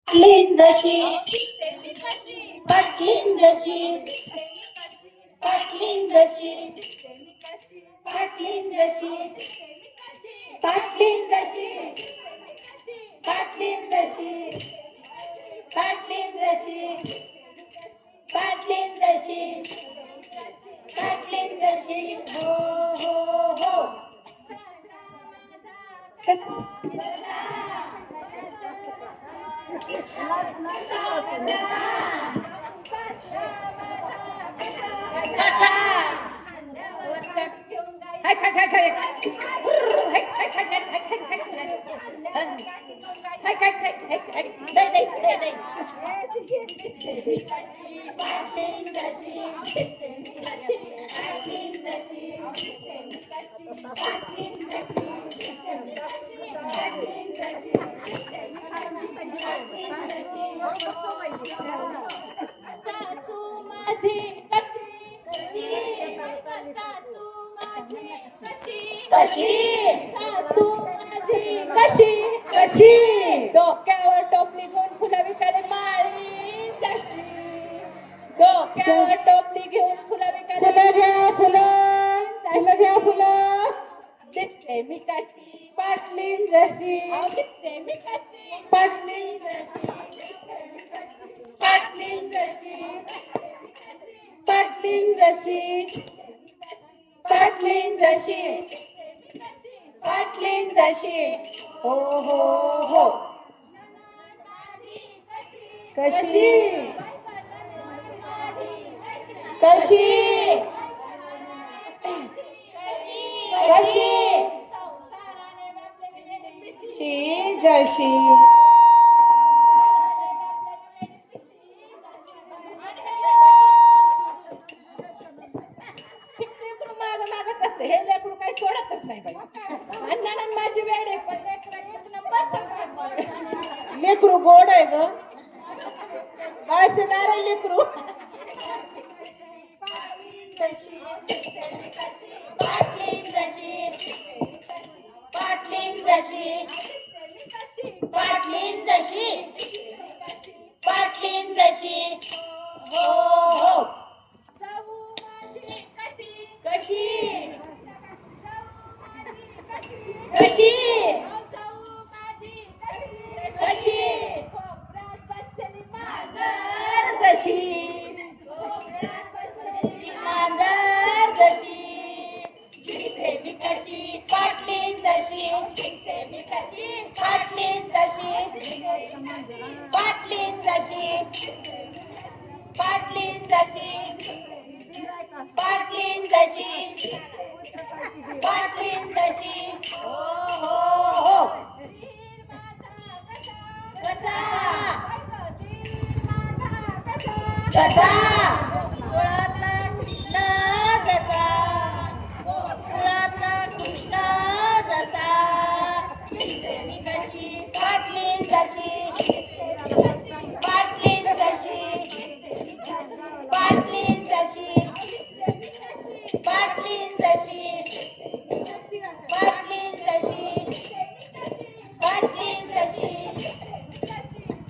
पटलीन जशी पटलीन जशी पटलीन जशी पटलीन जशी पटलीन जशी पटलीन जशी पटलीन जशी पटलीन जशी पटलीन जशी हो हो हो कसा हाय हाय हाय हाय हाय हाय हाय हाय हाय हाय दे दे दे दे सासू माझी कशी कशी सासू माझी कशी कशी डोक्यावर टोपली घेऊन फुलं विकायला माळी जशी डोक्यावर टोपली घेऊन फुलं विकायला फुलं घ्या फुलं दिसते मी कशी पाटलीन जशी दिसते मी कशी पाटलीन जशी पाटलीन जशी पाटलीन जशी पाटलीन जशी पाटलीन जशी हो हो हो कशी कशी कशी शी जशी हे लेकरू काही सोडतच नाही बाई अण्णानं माझी वेळ आहे पण लेकरा एक नंबर सांगतात लेकरू गोड आहे ग बाळसेदार आहे लेकरू पाटलीन जशी पाटलीन जशी पाटलीन जशी पाटलीन जशी हो हो कशी कशी कशी मांजर जशी मांजर जशी दिसते मी कशी पाटलीन जशी दिसते मी कशी पाटलीन जशी पाटलीन जशी पाटलीन जशी पाटलीन जशी पाटलीन जशी हो हो हो कसा कसा कुळातला कृष्ण जसा कुळातला कृष्ण जसा दिसते मी कशी पाटलीन जशी पाटलीन जशी पाटलीन जशी पाटलीन जशी पाटलीन जशी पाटलीन जशी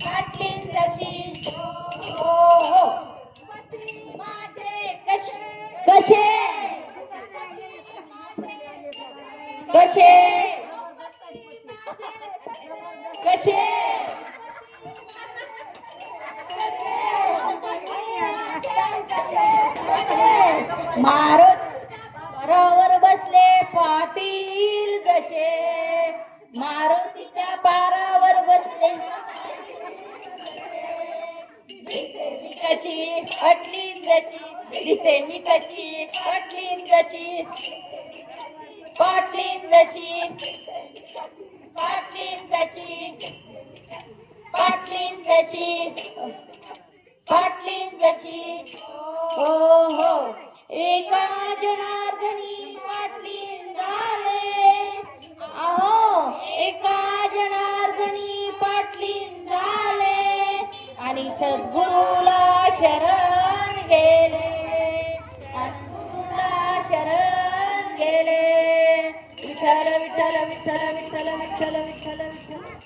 पाटलीन जशी हो हो माझे कसे कसे कसे मारुत पारावर बसले पाटील जसे मारुतीच्या पारावर बसले दिसे मी कशी पटलीन जशी दिसे मी कशी पटलीन जशी पाटलीन जशी पाटलीन जशी पाटलीन जशी पाटलीन जशी हो हो एका जनार्दनी पाटलीन झाले अहो एका जनार्दनी पाटलीन झाले आणि सद्गुरूला शरण गेले सद्गुरूला शरण गेले विठ्ठल विठ्ठल विठ्ठल विठ्ठल विठ्ठल विठ्ठल विठ्ठल